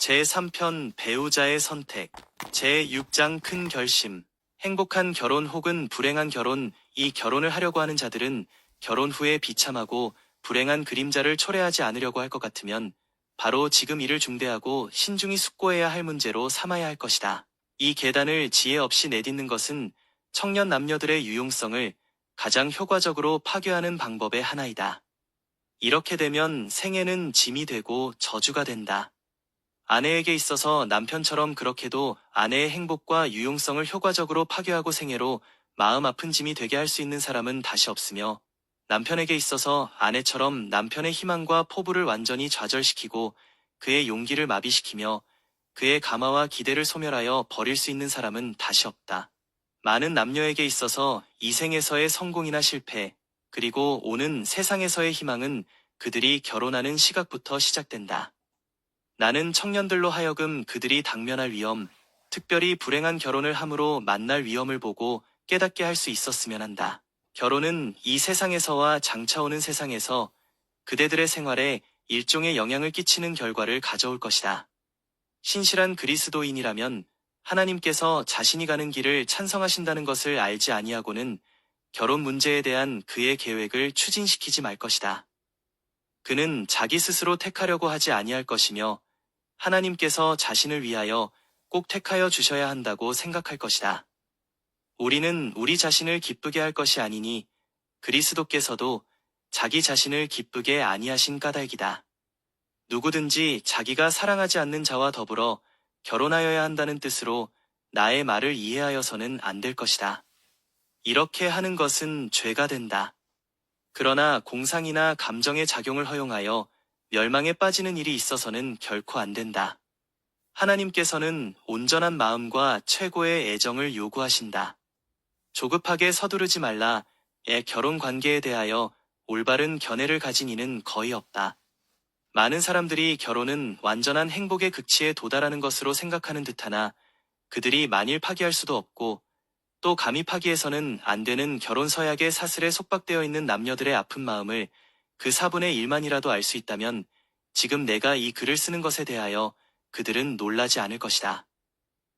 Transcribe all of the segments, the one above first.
제3편 배우자의 선택. 제6장 큰 결심. 행복한 결혼 혹은 불행한 결혼. 이 결혼을 하려고 하는 자들은 결혼 후에 비참하고 불행한 그림자를 초래하지 않으려고 할 것 같으면 바로 지금 이를 중대하고 신중히 숙고해야 할 문제로 삼아야 할 것이다. 이 계단을 지혜 없이 내딛는 것은 청년 남녀들의 유용성을 가장 효과적으로 파괴하는 방법의 하나이다. 이렇게 되면 생애는 짐이 되고 저주가 된다. 아내에게 있어서 남편처럼 그렇게도 아내의 행복과 유용성을 효과적으로 파괴하고 생애로 마음 아픈 짐이 되게 할 수 있는 사람은 다시 없으며, 남편에게 있어서 아내처럼 남편의 희망과 포부를 완전히 좌절시키고 그의 용기를 마비시키며 그의 감화와 기대를 소멸하여 버릴 수 있는 사람은 다시 없다. 많은 남녀에게 있어서 이 생에서의 성공이나 실패, 그리고 오는 세상에서의 희망은 그들이 결혼하는 시각부터 시작된다. 나는 청년들로 하여금 그들이 당면할 위험, 특별히 불행한 결혼을 함으로 만날 위험을 보고 깨닫게 할 수 있었으면 한다. 결혼은 이 세상에서와 장차 오는 세상에서 그대들의 생활에 일종의 영향을 끼치는 결과를 가져올 것이다. 신실한 그리스도인이라면 하나님께서 자신이 가는 길을 찬성하신다는 것을 알지 아니하고는 결혼 문제에 대한 그의 계획을 추진시키지 말 것이다. 그는 자기 스스로 택하려고 하지 아니할 것이며 하나님께서 자신을 위하여 꼭 택하여 주셔야 한다고 생각할 것이다. 우리는 우리 자신을 기쁘게 할 것이 아니니 그리스도께서도 자기 자신을 기쁘게 아니하신 까닭이다. 누구든지 자기가 사랑하지 않는 자와 더불어 결혼하여야 한다는 뜻으로 나의 말을 이해하여서는 안 될 것이다. 이렇게 하는 것은 죄가 된다. 그러나 공상이나 감정의 작용을 허용하여 멸망에 빠지는 일이 있어서는 결코 안 된다. 하나님께서는 온전한 마음과 최고의 애정을 요구하신다. 조급하게 서두르지 말라. 결혼 관계에 대하여 올바른 견해를 가진 이는 거의 없다. 많은 사람들이 결혼은 완전한 행복의 극치에 도달하는 것으로 생각하는 듯하나 그들이 만일 파기할 수도 없고 또 감히 파기해서는 안 되는 결혼 서약의 사슬에 속박되어 있는 남녀들의 아픈 마음을 그 4분의 1만이라도 알 수 있다면 지금 내가 이 글을 쓰는 것에 대하여 그들은 놀라지 않을 것이다.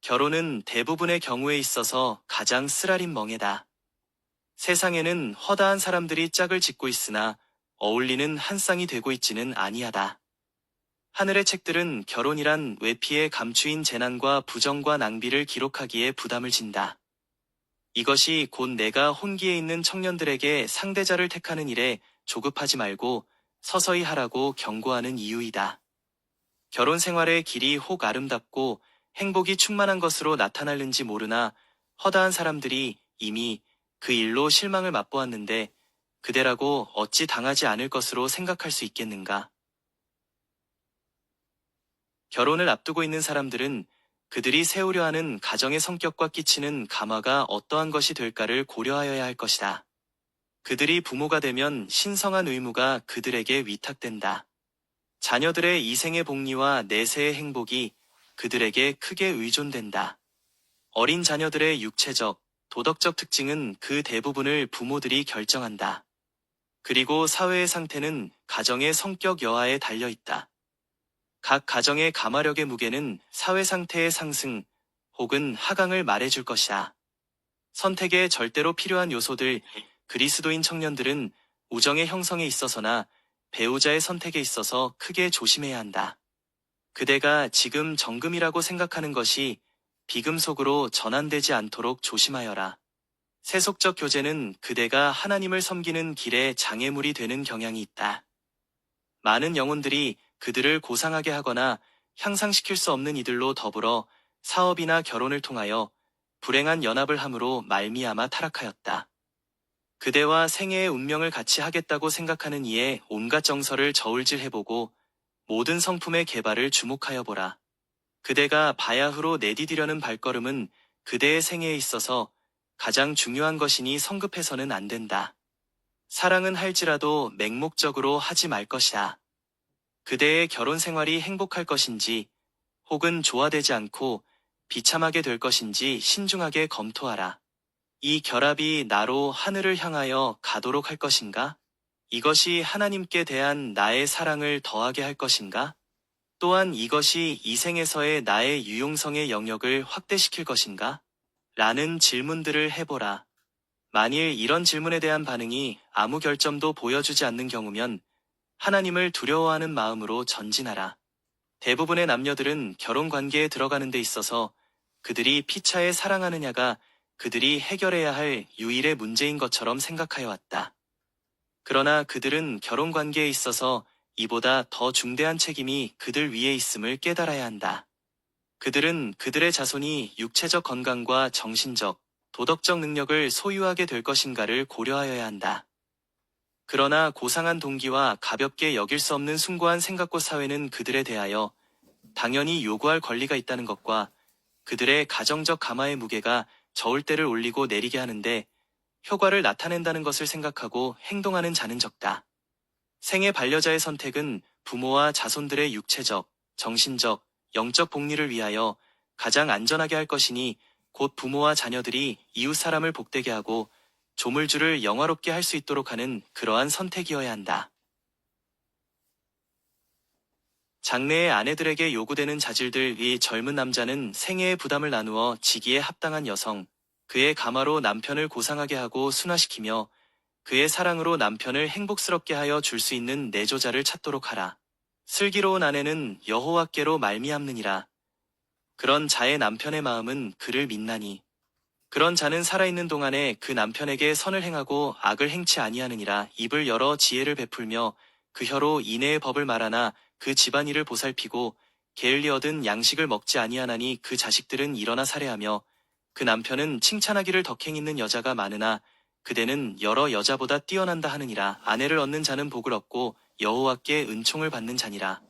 결혼은 대부분의 경우에 있어서 가장 쓰라린 멍해다. 세상에는 허다한 사람들이 짝을 짓고 있으나 어울리는 한 쌍이 되고 있지는 아니하다. 하늘의 책들은 결혼이란 외피에 감추인 재난과 부정과 낭비를 기록하기에 부담을 진다. 이것이 곧 내가 혼기에 있는 청년들에게 상대자를 택하는 일에 조급하지 말고 서서히 하라고 경고하는 이유이다. 결혼 생활의 길이 혹 아름답고 행복이 충만한 것으로 나타날는지 모르나 허다한 사람들이 이미 그 일로 실망을 맛보았는데 그대라고 어찌 당하지 않을 것으로 생각할 수 있겠는가? 결혼을 앞두고 있는 사람들은 그들이 세우려 하는 가정의 성격과 끼치는 감화가 어떠한 것이 될까를 고려하여야 할 것이다. 그들이 부모가 되면 신성한 의무가 그들에게 위탁된다. 자녀들의 이생의 복리와 내세의 행복이 그들에게 크게 의존된다. 어린 자녀들의 육체적, 도덕적 특징은 그 대부분을 부모들이 결정한다. 그리고 사회의 상태는 가정의 성격 여하에 달려있다. 각 가정의 가마력의 무게는 사회 상태의 상승 혹은 하강을 말해줄 것이다. 선택에 절대로 필요한 요소들. 그리스도인 청년들은 우정의 형성에 있어서나 배우자의 선택에 있어서 크게 조심해야 한다. 그대가 지금 정금이라고 생각하는 것이 비금속으로 전환되지 않도록 조심하여라. 세속적 교제는 그대가 하나님을 섬기는 길에 장애물이 되는 경향이 있다. 많은 영혼들이 그들을 고상하게 하거나 향상시킬 수 없는 이들로 더불어 사업이나 결혼을 통하여 불행한 연합을 함으로 말미암아 타락하였다. 그대와 생애의 운명을 같이 하겠다고 생각하는 이의 온갖 정서를 저울질해보고 모든 성품의 개발을 주목하여 보라. 그대가 바야흐로 내디디려는 발걸음은 그대의 생애에 있어서 가장 중요한 것이니 성급해서는 안 된다. 사랑은 할지라도 맹목적으로 하지 말 것이다. 그대의 결혼 생활이 행복할 것인지 혹은 조화되지 않고 비참하게 될 것인지 신중하게 검토하라. 이 결합이 나로 하늘을 향하여 가도록 할 것인가? 이것이 하나님께 대한 나의 사랑을 더하게 할 것인가? 또한 이것이 이 생에서의 나의 유용성의 영역을 확대시킬 것인가? 라는 질문들을 해보라. 만일 이런 질문에 대한 반응이 아무 결점도 보여주지 않는 경우면 하나님을 두려워하는 마음으로 전진하라. 대부분의 남녀들은 결혼 관계에 들어가는 데 있어서 그들이 피차에 사랑하느냐가 그들이 해결해야 할 유일의 문제인 것처럼 생각하여 왔다. 그러나 그들은 결혼 관계에 있어서 이보다 더 중대한 책임이 그들 위에 있음을 깨달아야 한다. 그들은 그들의 자손이 육체적 건강과 정신적, 도덕적 능력을 소유하게 될 것인가를 고려하여야 한다. 그러나 고상한 동기와 가볍게 여길 수 없는 숭고한 생각고 사회는 그들에 대하여 당연히 요구할 권리가 있다는 것과 그들의 가정적 가마의 무게가 저울대를 올리고 내리게 하는데 효과를 나타낸다는 것을 생각하고 행동하는 자는 적다. 생애 반려자의 선택은 부모와 자손들의 육체적, 정신적, 영적 복리를 위하여 가장 안전하게 할 것이니 곧 부모와 자녀들이 이웃 사람을 복되게 하고 조물주를 영화롭게 할 수 있도록 하는 그러한 선택이어야 한다. 장래의 아내들에게 요구되는 자질들이 젊은 남자는 생애의 부담을 나누어 지기에 합당한 여성, 그의 가마로 남편을 고상하게 하고 순화시키며 그의 사랑으로 남편을 행복스럽게 하여 줄 수 있는 내조자를 찾도록 하라. 슬기로운 아내는 여호와께로 말미암느니라. 그런 자의 남편의 마음은 그를 믿나니. 그런 자는 살아있는 동안에 그 남편에게 선을 행하고 악을 행치 아니하느니라. 입을 열어 지혜를 베풀며 그 혀로 인애의 법을 말하나 그 집안일을 보살피고 게을리 얻은 양식을 먹지 아니하나니 그 자식들은 일어나 살해하며 그 남편은 칭찬하기를 덕행 있는 여자가 많으나 그대는 여러 여자보다 뛰어난다 하느니라. 아내를 얻는 자는 복을 얻고 여호와께 은총을 받는 자니라.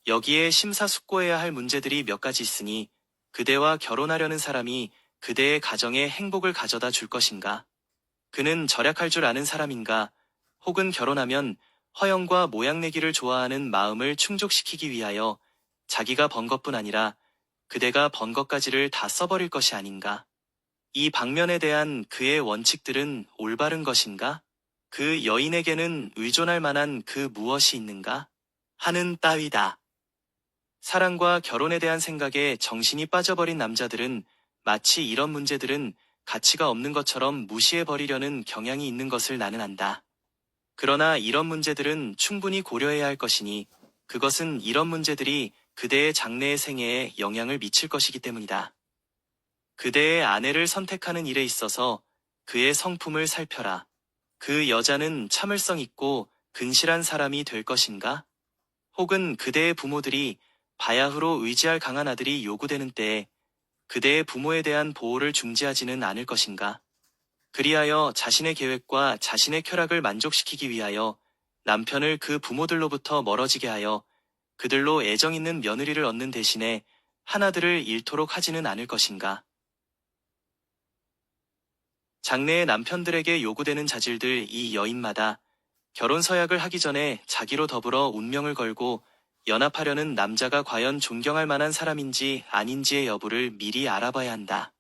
여기에 심사숙고해야 할 문제들이 몇 가지 있으니 그대와 결혼하려는 사람이 그대의 가정에 행복을 가져다 줄 것인가? 그는 절약할 줄 아는 사람인가? 혹은 결혼하면 허영과 모양내기를 좋아하는 마음을 충족시키기 위하여 자기가 번 것뿐 아니라 그대가 번 것까지를 다 써버릴 것이 아닌가? 이 방면에 대한 그의 원칙들은 올바른 것인가? 그 여인에게는 의존할 만한 그 무엇이 있는가? 하는 따위다. 사랑과 결혼에 대한 생각에 정신이 빠져버린 남자들은 마치 이런 문제들은 가치가 없는 것처럼 무시해버리려는 경향이 있는 것을 나는 안다. 그러나 이런 문제들은 충분히 고려해야 할 것이니 그것은 이런 문제들이 그대의 장래의 생애에 영향을 미칠 것이기 때문이다. 그대의 아내를 선택하는 일에 있어서 그의 성품을 살펴라. 그 여자는 참을성 있고 근실한 사람이 될 것인가? 혹은 그대의 부모들이 바야흐로 의지할 강한 아들이 요구되는 때에 그대의 부모에 대한 보호를 중지하지는 않을 것인가? 그리하여 자신의 계획과 자신의 쾌락을 만족시키기 위하여 남편을 그 부모들로부터 멀어지게 하여 그들로 애정 있는 며느리를 얻는 대신에 하나들을 잃도록 하지는 않을 것인가? 장래의 남편들에게 요구되는 자질들 이 여인마다 결혼 서약을 하기 전에 자기로 더불어 운명을 걸고 연합하려는 남자가 과연 존경할 만한 사람인지 아닌지의 여부를 미리 알아봐야 한다.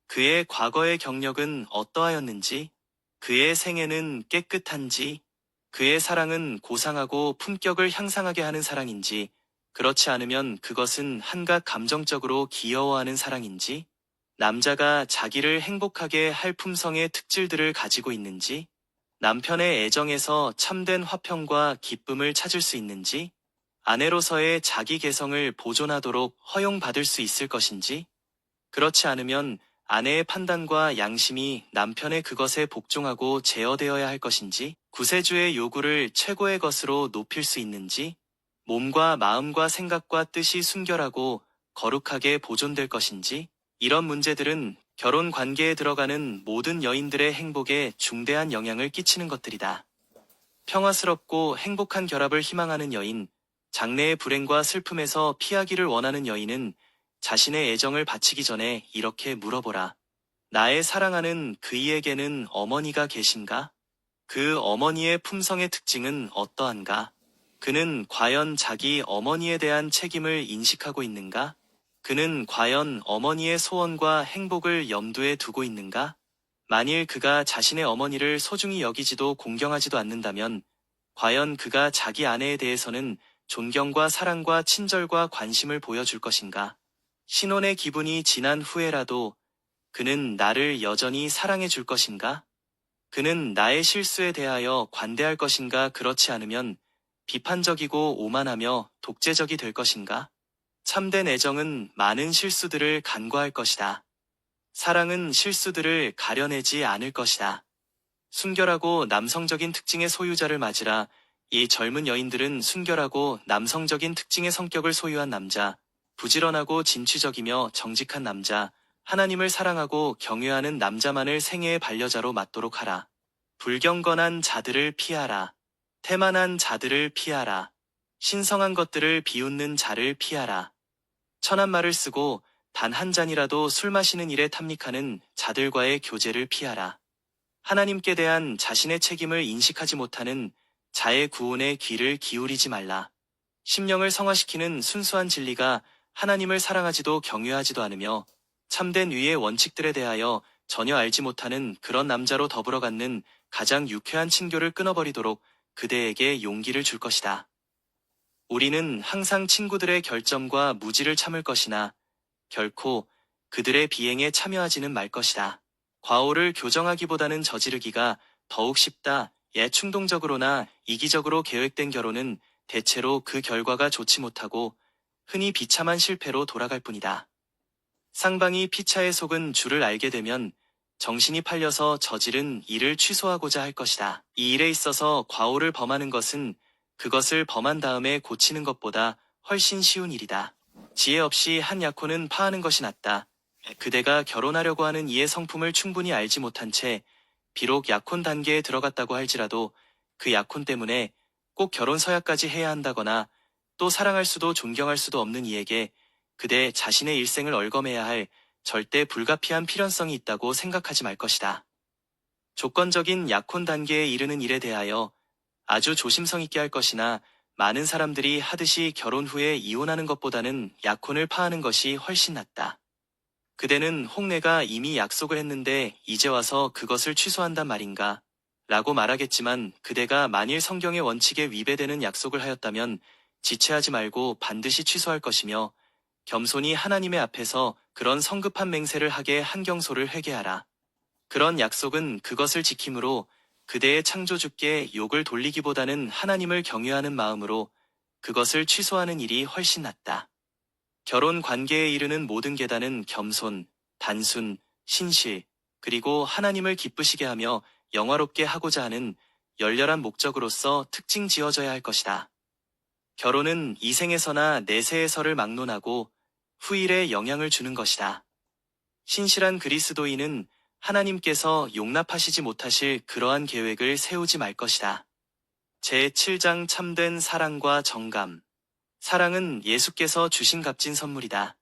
그의 과거의 경력은 어떠하였는지, 그의 생애는 깨끗한지, 그의 사랑은 고상하고 품격을 향상하게 하는 사랑인지, 그렇지 않으면 그것은 한갓 감정적으로 귀여워하는 사랑인지, 남자가 자기를 행복하게 할 품성의 특질들을 가지고 있는지, 남편의 애정에서 참된 화평과 기쁨을 찾을 수 있는지, 아내로서의 자기 개성을 보존하도록 허용받을 수 있을 것인지, 그렇지 않으면 아내의 판단과 양심이 남편의 그것에 복종하고 제어되어야 할 것인지, 구세주의 요구를 최고의 것으로 높일 수 있는지, 몸과 마음과 생각과 뜻이 순결하고 거룩하게 보존될 것인지, 이런 문제들은 결혼 관계에 들어가는 모든 여인들의 행복에 중대한 영향을 끼치는 것들이다. 평화스럽고 행복한 결합을 희망하는 여인, 장래의 불행과 슬픔에서 피하기를 원하는 여인은 자신의 애정을 바치기 전에 이렇게 물어보라. 나의 사랑하는 그이에게는 어머니가 계신가? 그 어머니의 품성의 특징은 어떠한가? 그는 과연 자기 어머니에 대한 책임을 인식하고 있는가? 그는 과연 어머니의 소원과 행복을 염두에 두고 있는가? 만일 그가 자신의 어머니를 소중히 여기지도 공경하지도 않는다면 과연 그가 자기 아내에 대해서는 존경과 사랑과 친절과 관심을 보여줄 것인가? 신혼의 기분이 지난 후에라도 그는 나를 여전히 사랑해 줄 것인가? 그는 나의 실수에 대하여 관대할 것인가? 그렇지 않으면 비판적이고 오만하며 독재적이 될 것인가? 참된 애정은 많은 실수들을 간과할 것이다. 사랑은 실수들을 가려내지 않을 것이다. 순결하고 남성적인 특징의 소유자를 맞으라. 이 젊은 여인들은 순결하고 남성적인 특징의 성격을 소유한 남자, 부지런하고 진취적이며 정직한 남자, 하나님을 사랑하고 경외하는 남자만을 생애의 반려자로 맞도록 하라. 불경건한 자들을 피하라. 태만한 자들을 피하라. 신성한 것들을 비웃는 자를 피하라. 천한 말을 쓰고 단 한 잔이라도 술 마시는 일에 탐닉하는 자들과의 교제를 피하라. 하나님께 대한 자신의 책임을 인식하지 못하는 자의 구원에 귀를 기울이지 말라. 심령을 성화시키는 순수한 진리가 하나님을 사랑하지도 경외하지도 않으며 참된 위의 원칙들에 대하여 전혀 알지 못하는 그런 남자로 더불어 갖는 가장 유쾌한 친교를 끊어버리도록 그대에게 용기를 줄 것이다. 우리는 항상 친구들의 결점과 무지를 참을 것이나 결코 그들의 비행에 참여하지는 말 것이다. 과오를 교정하기보다는 저지르기가 더욱 쉽다. 충동적으로나 이기적으로 계획된 결혼은 대체로 그 결과가 좋지 못하고 흔히 비참한 실패로 돌아갈 뿐이다. 상방이 피차에 속은 줄을 알게 되면 정신이 팔려서 저지른 일을 취소하고자 할 것이다. 이 일에 있어서 과오를 범하는 것은 그것을 범한 다음에 고치는 것보다 훨씬 쉬운 일이다. 지혜 없이 한 약혼은 파하는 것이 낫다. 그대가 결혼하려고 하는 이의 성품을 충분히 알지 못한 채 비록 약혼 단계에 들어갔다고 할지라도 그 약혼 때문에 꼭 결혼 서약까지 해야 한다거나 또 사랑할 수도 존경할 수도 없는 이에게 그대 자신의 일생을 얽어매야 할 절대 불가피한 필연성이 있다고 생각하지 말 것이다. 조건적인 약혼 단계에 이르는 일에 대하여 아주 조심성 있게 할 것이나 많은 사람들이 하듯이 결혼 후에 이혼하는 것보다는 약혼을 파하는 것이 훨씬 낫다. 그대는 혹 내가 이미 약속을 했는데 이제 와서 그것을 취소한단 말인가? 라고 말하겠지만 그대가 만일 성경의 원칙에 위배되는 약속을 하였다면 지체하지 말고 반드시 취소할 것이며 겸손히 하나님의 앞에서 그런 성급한 맹세를 하게 한경소를 회개하라. 그런 약속은 그것을 지킴으로 그대의 창조주께 욕을 돌리기보다는 하나님을 경외하는 마음으로 그것을 취소하는 일이 훨씬 낫다. 결혼 관계에 이르는 모든 계단은 겸손, 단순, 신실, 그리고 하나님을 기쁘시게 하며 영화롭게 하고자 하는 열렬한 목적으로서 특징 지어져야 할 것이다. 결혼은 이생에서나 내세에서를 막론하고 후일에 영향을 주는 것이다. 신실한 그리스도인은 하나님께서 용납하시지 못하실 그러한 계획을 세우지 말 것이다. 제7장 참된 사랑과 정감. 사랑은 예수께서 주신 값진 선물이다.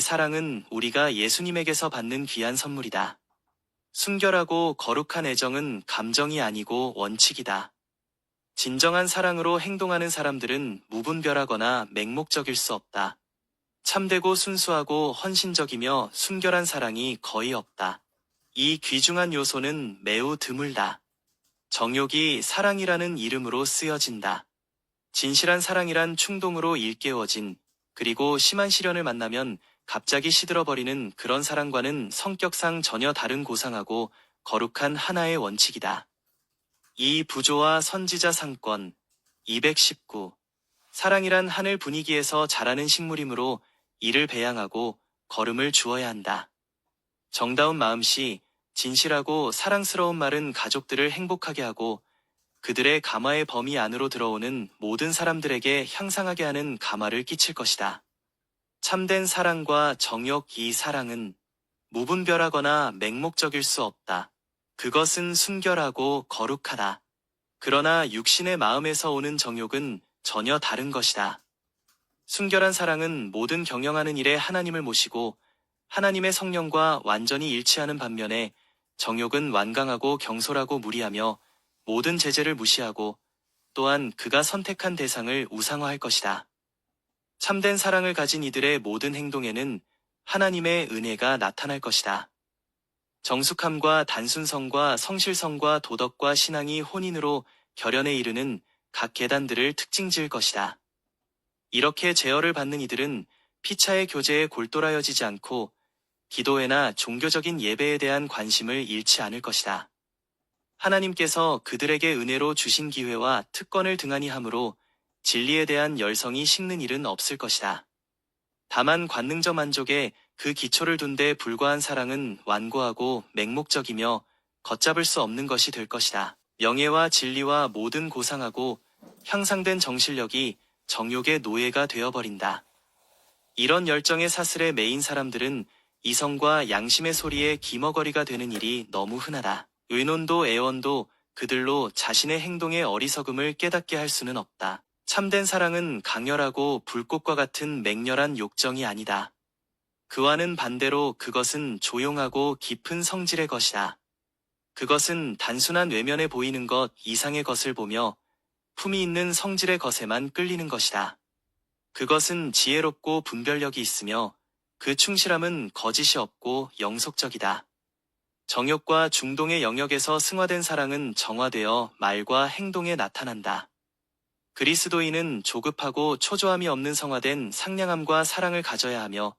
사랑은 우리가 예수님에게서 받는 귀한 선물이다. 순결하고 거룩한 애정은 감정이 아니고 원칙이다. 진정한 사랑으로 행동하는 사람들은 무분별하거나 맹목적일 수 없다. 참되고 순수하고 헌신적이며 순결한 사랑이 거의 없다. 이 귀중한 요소는 매우 드물다. 정욕이 사랑이라는 이름으로 쓰여진다. 진실한 사랑이란 충동으로 일깨워진, 그리고 심한 시련을 만나면 갑자기 시들어버리는 그런 사랑과는 성격상 전혀 다른 고상하고 거룩한 하나의 원칙이다. 이 부조와 선지자 상권. 219. 사랑이란 하늘 분위기에서 자라는 식물이므로 이를 배양하고 거름을 주어야 한다. 정다운 마음씨, 진실하고 사랑스러운 말은 가족들을 행복하게 하고 그들의 감화의 범위 안으로 들어오는 모든 사람들에게 향상하게 하는 감화를 끼칠 것이다. 참된 사랑과 정욕. 이 사랑은 무분별하거나 맹목적일 수 없다. 그것은 순결하고 거룩하다. 그러나 육신의 마음에서 오는 정욕은 전혀 다른 것이다. 순결한 사랑은 모든 경영하는 일에 하나님을 모시고 하나님의 성령과 완전히 일치하는 반면에 정욕은 완강하고 경솔하고 무리하며 모든 제재를 무시하고 또한 그가 선택한 대상을 우상화할 것이다. 참된 사랑을 가진 이들의 모든 행동에는 하나님의 은혜가 나타날 것이다. 정숙함과 단순성과 성실성과 도덕과 신앙이 혼인으로 결연에 이르는 각 계단들을 특징 지을 것이다. 이렇게 제어를 받는 이들은 피차의 교제에 골똘하여지지 않고 기도회나 종교적인 예배에 대한 관심을 잃지 않을 것이다. 하나님께서 그들에게 은혜로 주신 기회와 특권을 등한히 함으로 진리에 대한 열성이 식는 일은 없을 것이다. 다만 관능적 만족에 그 기초를 둔 데 불과한 사랑은 완고하고 맹목적이며 걷잡을 수 없는 것이 될 것이다. 명예와 진리와 모든 고상하고 향상된 정신력이 정욕의 노예가 되어버린다. 이런 열정의 사슬에 매인 사람들은 이성과 양심의 소리에 기머거리가 되는 일이 너무 흔하다. 의논도 애원도 그들로 자신의 행동의 어리석음을 깨닫게 할 수는 없다. 참된 사랑은 강렬하고 불꽃과 같은 맹렬한 욕정이 아니다. 그와는 반대로 그것은 조용하고 깊은 성질의 것이다. 그것은 단순한 외면에 보이는 것 이상의 것을 보며 품이 있는 성질의 것에만 끌리는 것이다. 그것은 지혜롭고 분별력이 있으며 그 충실함은 거짓이 없고 영속적이다. 정욕과 중동의 영역에서 승화된 사랑은 정화되어 말과 행동에 나타난다. 그리스도인은 조급하고 초조함이 없는 성화된 상냥함과 사랑을 가져야 하며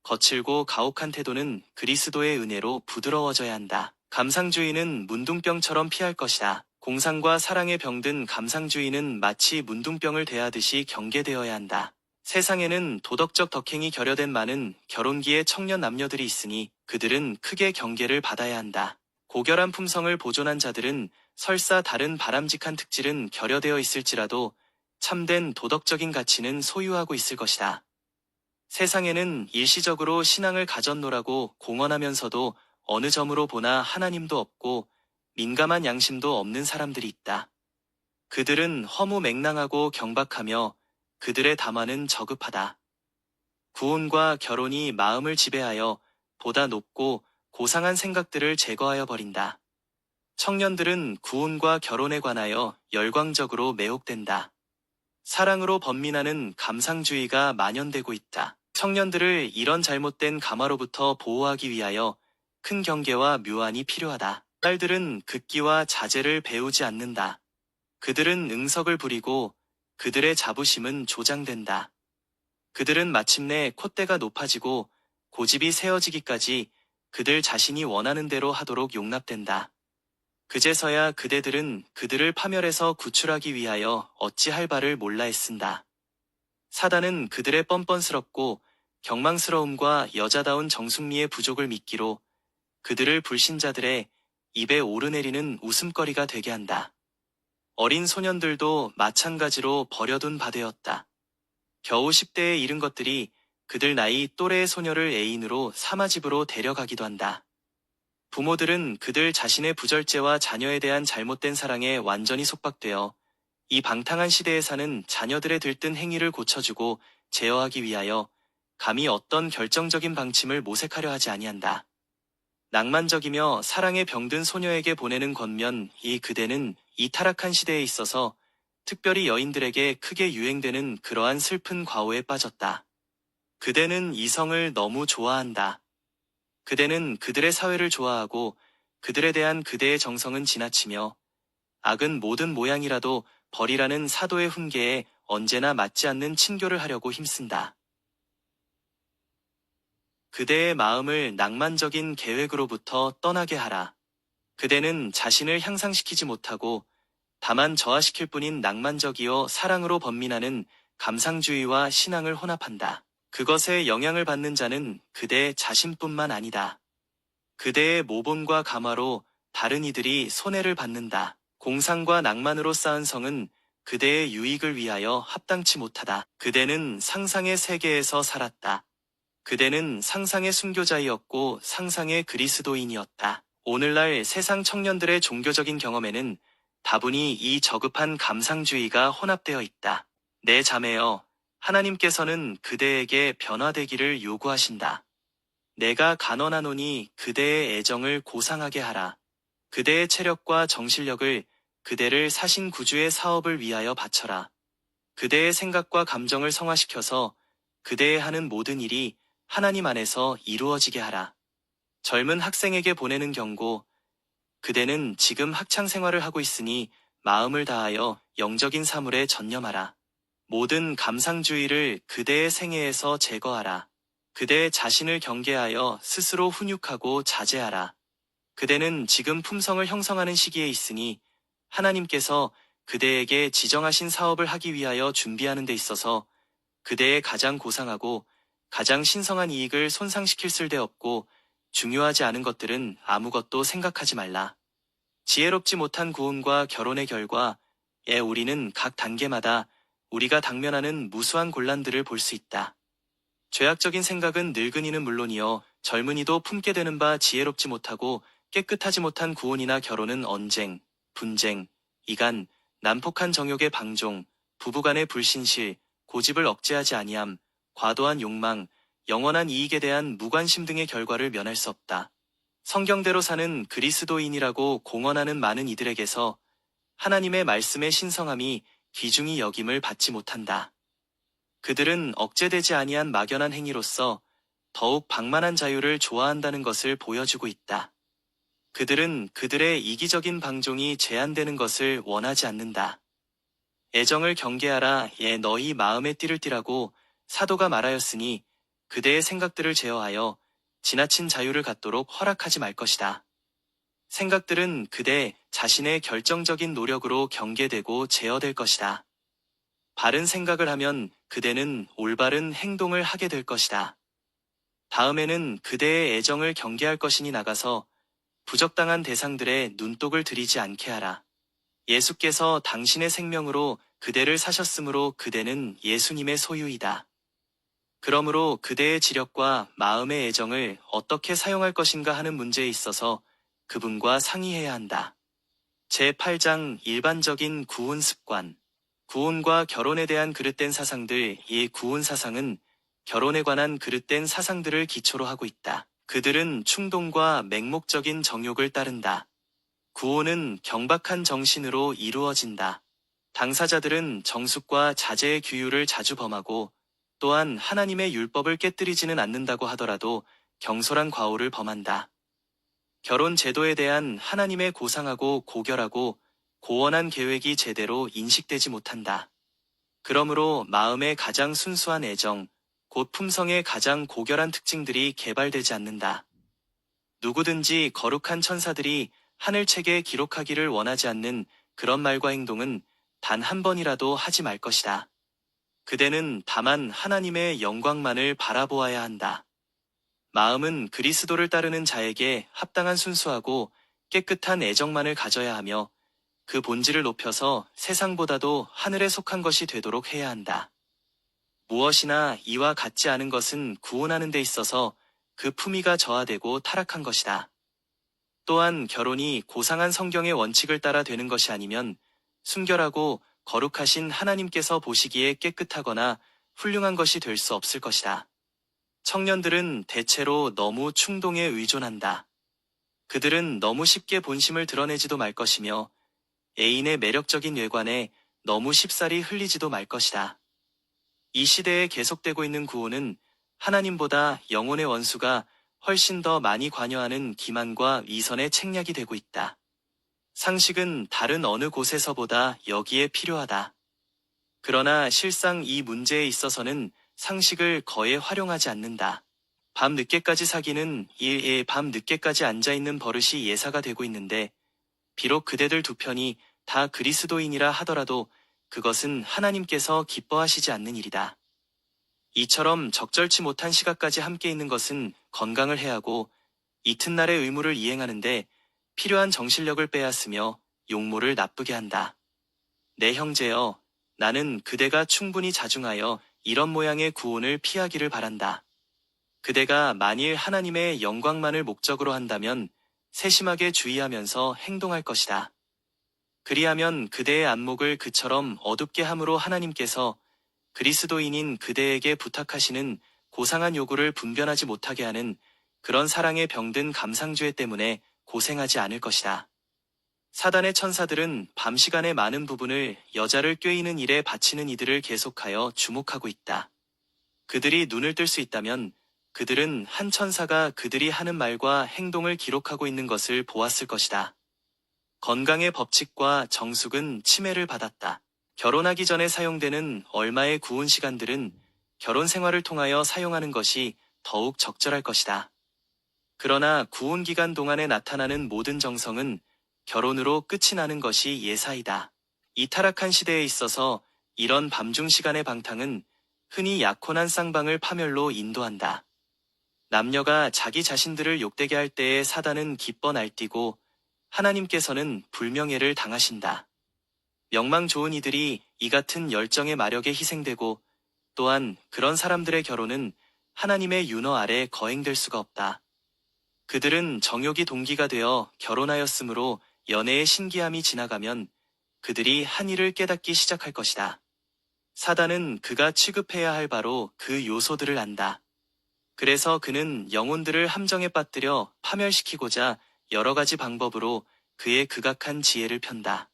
거칠고 가혹한 태도는 그리스도의 은혜로 부드러워져야 한다. 감상주의는 문둥병처럼 피할 것이다. 공상과 사랑에 병든 감상주의는 마치 문둥병을 대하듯이 경계되어야 한다. 세상에는 도덕적 덕행이 결여된 많은 결혼기의 청년 남녀들이 있으니 그들은 크게 경계를 받아야 한다. 고결한 품성을 보존한 자들은 설사 다른 바람직한 특질은 결여되어 있을지라도 참된 도덕적인 가치는 소유하고 있을 것이다. 세상에는 일시적으로 신앙을 가졌노라고 공언하면서도 어느 점으로 보나 하나님도 없고 민감한 양심도 없는 사람들이 있다. 그들은 허무맹랑하고 경박하며 그들의 담화는 저급하다. 구혼과 결혼이 마음을 지배하여 보다 높고 고상한 생각들을 제거하여 버린다. 청년들은 구혼과 결혼에 관하여 열광적으로 매혹된다. 사랑으로 번민하는 감상주의가 만연되고 있다. 청년들을 이런 잘못된 감화로부터 보호하기 위하여 큰 경계와 묘안이 필요하다. 딸들은 극기와 자제를 배우지 않는다. 그들은 응석을 부리고 그들의 자부심은 조장된다. 그들은 마침내 콧대가 높아지고 고집이 세어지기까지 그들 자신이 원하는 대로 하도록 용납된다. 그제서야 그대들은 그들을 파멸해서 구출하기 위하여 어찌할 바를 몰라 애쓴다. 사단은 그들의 뻔뻔스럽고 경망스러움과 여자다운 정숙미의 부족을 미끼로 그들을 불신자들의 입에 오르내리는 웃음거리가 되게 한다. 어린 소년들도 마찬가지로 버려둔 바 되었다. 겨우 10대에 이른 것들이 그들 나이 또래의 소녀를 애인으로 사마집으로 데려가기도 한다. 부모들은 그들 자신의 부절제와 자녀에 대한 잘못된 사랑에 완전히 속박되어 이 방탕한 시대에 사는 자녀들의 들뜬 행위를 고쳐주고 제어하기 위하여 감히 어떤 결정적인 방침을 모색하려 하지 아니한다. 낭만적이며 사랑에 병든 소녀에게 보내는 권면 이 그대는 이 타락한 시대에 있어서 특별히 여인들에게 크게 유행되는 그러한 슬픈 과오에 빠졌다. 그대는 이성을 너무 좋아한다. 그대는 그들의 사회를 좋아하고 그들에 대한 그대의 정성은 지나치며 악은 모든 모양이라도 버리라는 사도의 훈계에 언제나 맞지 않는 친교를 하려고 힘쓴다. 그대의 마음을 낭만적인 계획으로부터 떠나게 하라. 그대는 자신을 향상시키지 못하고 다만 저하시킬 뿐인 낭만적이요 사랑으로 번민하는 감상주의와 신앙을 혼합한다. 그것에 영향을 받는 자는 그대 자신뿐만 아니다. 그대의 모범과 감화로 다른 이들이 손해를 받는다. 공상과 낭만으로 쌓은 성은 그대의 유익을 위하여 합당치 못하다. 그대는 상상의 세계에서 살았다. 그대는 상상의 순교자이었고 상상의 그리스도인이었다. 오늘날 세상 청년들의 종교적인 경험에는 다분히 이 저급한 감상주의가 혼합되어 있다. 내 자매여, 하나님께서는 그대에게 변화되기를 요구하신다. 내가 간언하노니 그대의 애정을 고상하게 하라. 그대의 체력과 정신력을 그대를 사신 구주의 사업을 위하여 바쳐라. 그대의 생각과 감정을 성화시켜서 그대의 하는 모든 일이 하나님 안에서 이루어지게 하라. 젊은 학생에게 보내는 경고. 그대는 지금 학창 생활을 하고 있으니 마음을 다하여 영적인 사물에 전념하라. 모든 감상주의를 그대의 생애에서 제거하라. 그대의 자신을 경계하여 스스로 훈육하고 자제하라. 그대는 지금 품성을 형성하는 시기에 있으니 하나님께서 그대에게 지정하신 사업을 하기 위하여 준비하는 데 있어서 그대의 가장 고상하고 가장 신성한 이익을 손상시킬 쓸데없고 중요하지 않은 것들은 아무것도 생각하지 말라. 지혜롭지 못한 구혼과 결혼의 결과에 우리는 각 단계마다 우리가 당면하는 무수한 곤란들을 볼 수 있다. 죄악적인 생각은 늙은이는 물론이요 젊은이도 품게 되는 바 지혜롭지 못하고 깨끗하지 못한 구혼이나 결혼은 언쟁, 분쟁, 이간, 난폭한 정욕의 방종, 부부간의 불신실, 고집을 억제하지 아니함, 과도한 욕망, 영원한 이익에 대한 무관심 등의 결과를 면할 수 없다. 성경대로 사는 그리스도인이라고 공언하는 많은 이들에게서 하나님의 말씀의 신성함이 귀중히 여김을 받지 못한다. 그들은 억제되지 아니한 막연한 행위로서 더욱 방만한 자유를 좋아한다는 것을 보여주고 있다. 그들은 그들의 이기적인 방종이 제한되는 것을 원하지 않는다. 애정을 경계하라. 너희 마음의 띠를 띠라고 사도가 말하였으니 그대의 생각들을 제어하여 지나친 자유를 갖도록 허락하지 말 것이다. 생각들은 그대 자신의 결정적인 노력으로 경계되고 제어될 것이다. 바른 생각을 하면 그대는 올바른 행동을 하게 될 것이다. 다음에는 그대의 애정을 경계할 것이니 나가서 부적당한 대상들의 눈독을 들이지 않게 하라. 예수께서 당신의 생명으로 그대를 사셨으므로 그대는 예수님의 소유이다. 그러므로 그대의 지력과 마음의 애정을 어떻게 사용할 것인가 하는 문제에 있어서 그분과 상의해야 한다. 제8장 일반적인 구혼 습관. 구혼과 결혼에 대한 그릇된 사상들. 이 구혼 사상은 결혼에 관한 그릇된 사상들을 기초로 하고 있다. 그들은 충동과 맹목적인 정욕을 따른다. 구혼은 경박한 정신으로 이루어진다. 당사자들은 정숙과 자제의 규율을 자주 범하고 또한 하나님의 율법을 깨뜨리지는 않는다고 하더라도 경솔한 과오를 범한다. 결혼 제도에 대한 하나님의 고상하고 고결하고 고원한 계획이 제대로 인식되지 못한다. 그러므로 마음의 가장 순수한 애정, 곧 품성의 가장 고결한 특징들이 개발되지 않는다. 누구든지 거룩한 천사들이 하늘책에 기록하기를 원하지 않는 그런 말과 행동은 단 한 번이라도 하지 말 것이다. 그대는 다만 하나님의 영광만을 바라보아야 한다. 마음은 그리스도를 따르는 자에게 합당한 순수하고 깨끗한 애정만을 가져야 하며 그 본질을 높여서 세상보다도 하늘에 속한 것이 되도록 해야 한다. 무엇이나 이와 같지 않은 것은 구원하는 데 있어서 그 품위가 저하되고 타락한 것이다. 또한 결혼이 고상한 성경의 원칙을 따라 되는 것이 아니면 순결하고 거룩하신 하나님께서 보시기에 깨끗하거나 훌륭한 것이 될 수 없을 것이다. 청년들은 대체로 너무 충동에 의존한다. 그들은 너무 쉽게 본심을 드러내지도 말 것이며 애인의 매력적인 외관에 너무 쉽사리 흘리지도 말 것이다. 이 시대에 계속되고 있는 구호는 하나님보다 영혼의 원수가 훨씬 더 많이 관여하는 기만과 위선의 책략이 되고 있다. 상식은 다른 어느 곳에서보다 여기에 필요하다. 그러나 실상 이 문제에 있어서는 상식을 거의 활용하지 않는다. 밤 늦게까지 사귀는 일에 밤 늦게까지 앉아있는 버릇이 예사가 되고 있는데 비록 그대들 두 편이 다 그리스도인이라 하더라도 그것은 하나님께서 기뻐하시지 않는 일이다. 이처럼 적절치 못한 시각까지 함께 있는 것은 건강을 해하고 이튿날의 의무를 이행하는데 필요한 정신력을 빼앗으며 용모를 나쁘게 한다. 내 형제여, 나는 그대가 충분히 자중하여 이런 모양의 구혼을 피하기를 바란다. 그대가 만일 하나님의 영광만을 목적으로 한다면 세심하게 주의하면서 행동할 것이다. 그리하면 그대의 안목을 그처럼 어둡게 함으로 하나님께서 그리스도인인 그대에게 부탁하시는 고상한 요구를 분별하지 못하게 하는 그런 사랑의 병든 감상주의 때문에 고생하지 않을 것이다. 사단의 천사들은 밤 시간의 많은 부분을 여자를 꾀이는 일에 바치는 이들을 계속하여 주목하고 있다. 그들이 눈을 뜰 수 있다면 그들은 한 천사가 그들이 하는 말과 행동을 기록하고 있는 것을 보았을 것이다. 건강의 법칙과 정숙은 침해를 받았다. 결혼하기 전에 사용되는 얼마의 구운 시간들은 결혼 생활을 통하여 사용하는 것이 더욱 적절할 것이다. 그러나 구운 기간 동안에 나타나는 모든 정성은 결혼으로 끝이 나는 것이 예사이다. 이 타락한 시대에 있어서 이런 밤중 시간의 방탕은 흔히 약혼한 쌍방을 파멸로 인도한다. 남녀가 자기 자신들을 욕되게 할 때에 사단은 기뻐 날뛰고 하나님께서는 불명예를 당하신다. 명망 좋은 이들이 이 같은 열정의 마력에 희생되고 또한 그런 사람들의 결혼은 하나님의 윤허 아래 거행될 수가 없다. 그들은 정욕이 동기가 되어 결혼하였으므로 연애의 신기함이 지나가면 그들이 한 일을 깨닫기 시작할 것이다. 사단은 그가 취급해야 할 바로 그 요소들을 안다. 그래서 그는 영혼들을 함정에 빠뜨려 파멸시키고자 여러 가지 방법으로 그의 극악한 지혜를 편다.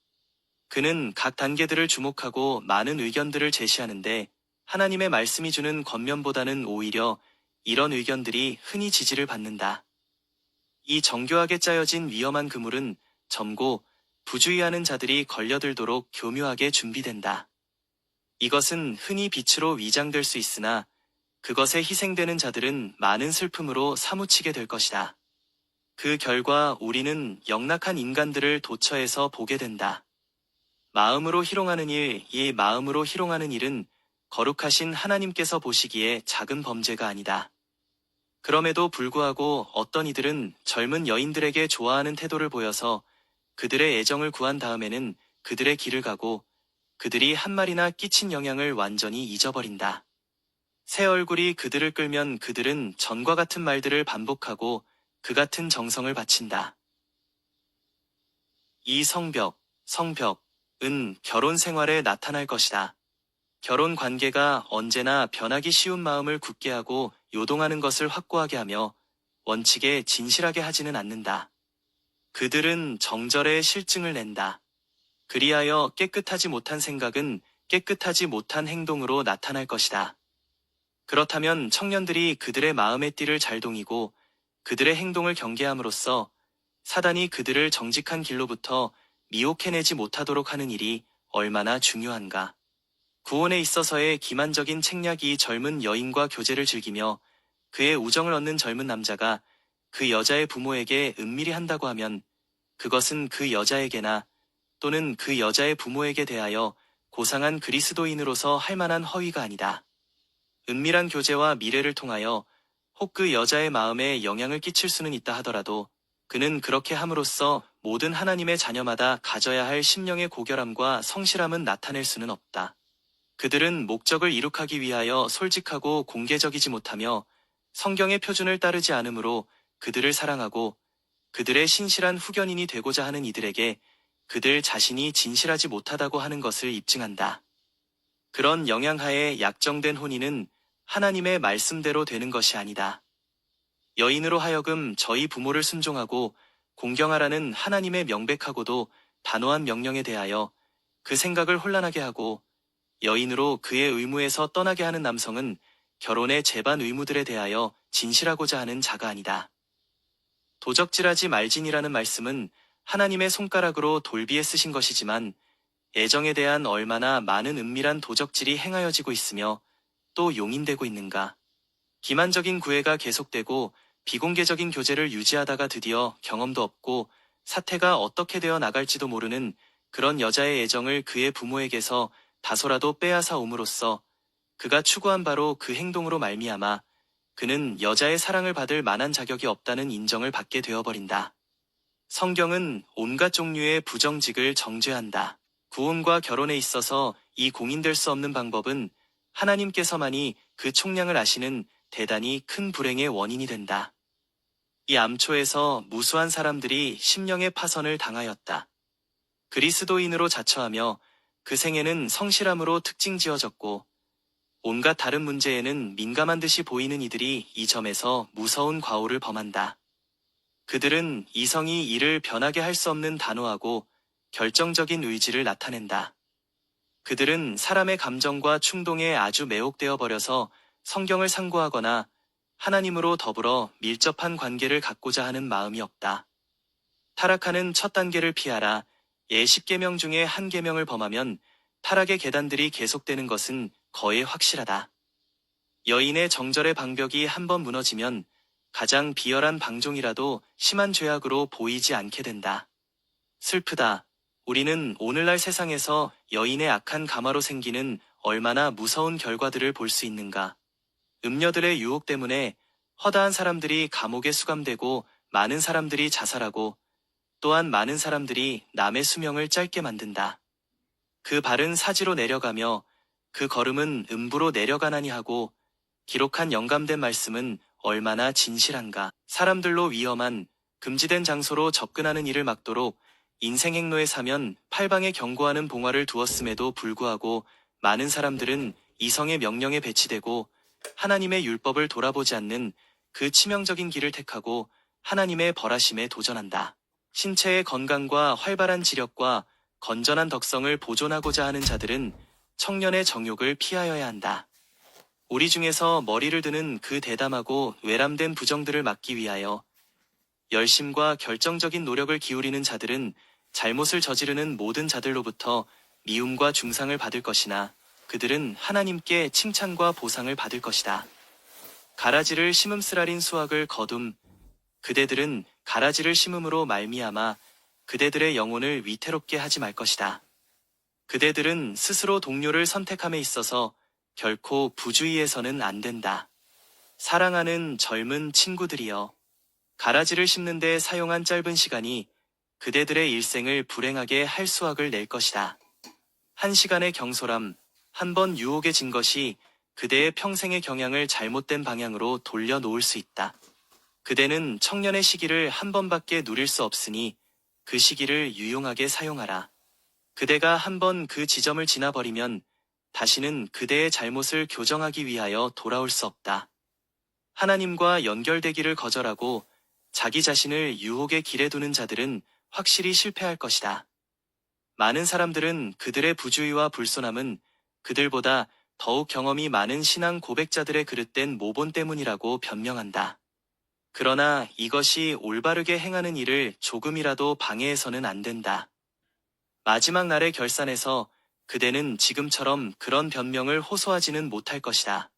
그는 각 단계들을 주목하고 많은 의견들을 제시하는데 하나님의 말씀이 주는 겉면보다는 오히려 이런 의견들이 흔히 지지를 받는다. 이 정교하게 짜여진 위험한 그물은 젊고 부주의하는 자들이 걸려들도록 교묘하게 준비된다. 이것은 흔히 빛으로 위장될 수 있으나 그것에 희생되는 자들은 많은 슬픔으로 사무치게 될 것이다. 그 결과 우리는 영락한 인간들을 도처에서 보게 된다. 마음으로 희롱하는 일, 이 마음으로 희롱하는 일은 거룩하신 하나님께서 보시기에 작은 범죄가 아니다. 그럼에도 불구하고 어떤 이들은 젊은 여인들에게 좋아하는 태도를 보여서 그들의 애정을 구한 다음에는 그들의 길을 가고 그들이 한 말이나 끼친 영향을 완전히 잊어버린다. 새 얼굴이 그들을 끌면 그들은 전과 같은 말들을 반복하고 그 같은 정성을 바친다. 이 성벽은 결혼 생활에 나타날 것이다. 결혼 관계가 언제나 변하기 쉬운 마음을 굳게 하고 요동하는 것을 확고하게 하며 원칙에 진실하게 하지는 않는다. 그들은 정절의 실증을 낸다. 그리하여 깨끗하지 못한 생각은 깨끗하지 못한 행동으로 나타날 것이다. 그렇다면 청년들이 그들의 마음의 띠를 잘 동이고 그들의 행동을 경계함으로써 사단이 그들을 정직한 길로부터 미혹해내지 못하도록 하는 일이 얼마나 중요한가. 구원에 있어서의 기만적인 책략이 젊은 여인과 교제를 즐기며 그의 우정을 얻는 젊은 남자가 그 여자의 부모에게 은밀히 한다고 하면 그것은 그 여자에게나 또는 그 여자의 부모에게 대하여 고상한 그리스도인으로서 할 만한 허위가 아니다. 은밀한 교제와 미래를 통하여 혹 그 여자의 마음에 영향을 끼칠 수는 있다 하더라도 그는 그렇게 함으로써 모든 하나님의 자녀마다 가져야 할 심령의 고결함과 성실함은 나타낼 수는 없다. 그들은 목적을 이룩하기 위하여 솔직하고 공개적이지 못하며 성경의 표준을 따르지 않으므로 그들을 사랑하고 그들의 신실한 후견인이 되고자 하는 이들에게 그들 자신이 진실하지 못하다고 하는 것을 입증한다. 그런 영향하에 약정된 혼인은 하나님의 말씀대로 되는 것이 아니다. 여인으로 하여금 저희 부모를 순종하고 공경하라는 하나님의 명백하고도 단호한 명령에 대하여 그 생각을 혼란하게 하고 여인으로 그의 의무에서 떠나게 하는 남성은 결혼의 제반 의무들에 대하여 진실하고자 하는 자가 아니다. 도적질하지 말지니라는 말씀은 하나님의 손가락으로 돌비에 쓰신 것이지만 애정에 대한 얼마나 많은 은밀한 도적질이 행하여지고 있으며 또 용인되고 있는가. 기만적인 구애가 계속되고 비공개적인 교제를 유지하다가 드디어 경험도 없고 사태가 어떻게 되어 나갈지도 모르는 그런 여자의 애정을 그의 부모에게서 다소라도 빼앗아 옴으로써 그가 추구한 바로 그 행동으로 말미암아 그는 여자의 사랑을 받을 만한 자격이 없다는 인정을 받게 되어버린다. 성경은 온갖 종류의 부정직을 정죄한다. 구원과 결혼에 있어서 이 공인될 수 없는 방법은 하나님께서만이 그 총량을 아시는 대단히 큰 불행의 원인이 된다. 이 암초에서 무수한 사람들이 심령의 파선을 당하였다. 그리스도인으로 자처하며 그 생애는 성실함으로 특징 지어졌고 온갖 다른 문제에는 민감한 듯이 보이는 이들이 이 점에서 무서운 과오를 범한다. 그들은 이성이 이를 변하게 할 수 없는 단호하고 결정적인 의지를 나타낸다. 그들은 사람의 감정과 충동에 아주 매혹되어 버려서 성경을 상고하거나 하나님으로 더불어 밀접한 관계를 갖고자 하는 마음이 없다. 타락하는 첫 단계를 피하라. 예 10계명 중에 한 계명을 범하면 타락의 계단들이 계속되는 것은 거의 확실하다. 여인의 정절의 방벽이 한번 무너지면 가장 비열한 방종이라도 심한 죄악으로 보이지 않게 된다. 슬프다. 우리는 오늘날 세상에서 여인의 악한 가마로 생기는 얼마나 무서운 결과들을 볼 수 있는가. 음녀들의 유혹 때문에 허다한 사람들이 감옥에 수감되고 많은 사람들이 자살하고 또한 많은 사람들이 남의 수명을 짧게 만든다. 그 발은 사지로 내려가며 그 걸음은 음부로 내려가나니 하고 기록한 영감된 말씀은 얼마나 진실한가. 사람들로 위험한 금지된 장소로 접근하는 일을 막도록 인생 행로에 사면 팔방에 경고하는 봉화를 두었음에도 불구하고 많은 사람들은 이성의 명령에 배치되고 하나님의 율법을 돌아보지 않는 그 치명적인 길을 택하고 하나님의 벌하심에 도전한다. 신체의 건강과 활발한 지력과 건전한 덕성을 보존하고자 하는 자들은 청년의 정욕을 피하여야 한다. 우리 중에서 머리를 드는 그 대담하고 외람된 부정들을 막기 위하여 열심과 결정적인 노력을 기울이는 자들은 잘못을 저지르는 모든 자들로부터 미움과 중상을 받을 것이나 그들은 하나님께 칭찬과 보상을 받을 것이다. 가라지를 심음쓰라린 수확을 거둠. 그대들은 가라지를 심음으로 말미암아 그대들의 영혼을 위태롭게 하지 말 것이다. 그대들은 스스로 동료를 선택함에 있어서 결코 부주의해서는 안 된다. 사랑하는 젊은 친구들이여, 가라지를 심는 데 사용한 짧은 시간이 그대들의 일생을 불행하게 할 수확을 낼 것이다. 한 시간의 경솔함, 한 번 유혹에 진 것이 그대의 평생의 경향을 잘못된 방향으로 돌려놓을 수 있다. 그대는 청년의 시기를 한 번밖에 누릴 수 없으니 그 시기를 유용하게 사용하라. 그대가 한 번 그 지점을 지나버리면 다시는 그대의 잘못을 교정하기 위하여 돌아올 수 없다. 하나님과 연결되기를 거절하고 자기 자신을 유혹의 길에 두는 자들은 확실히 실패할 것이다. 많은 사람들은 그들의 부주의와 불손함은 그들보다 더욱 경험이 많은 신앙 고백자들의 그릇된 모본 때문이라고 변명한다. 그러나 이것이 올바르게 행하는 일을 조금이라도 방해해서는 안 된다. 마지막 날의 결산에서 그대는 지금처럼 그런 변명을 호소하지는 못할 것이다.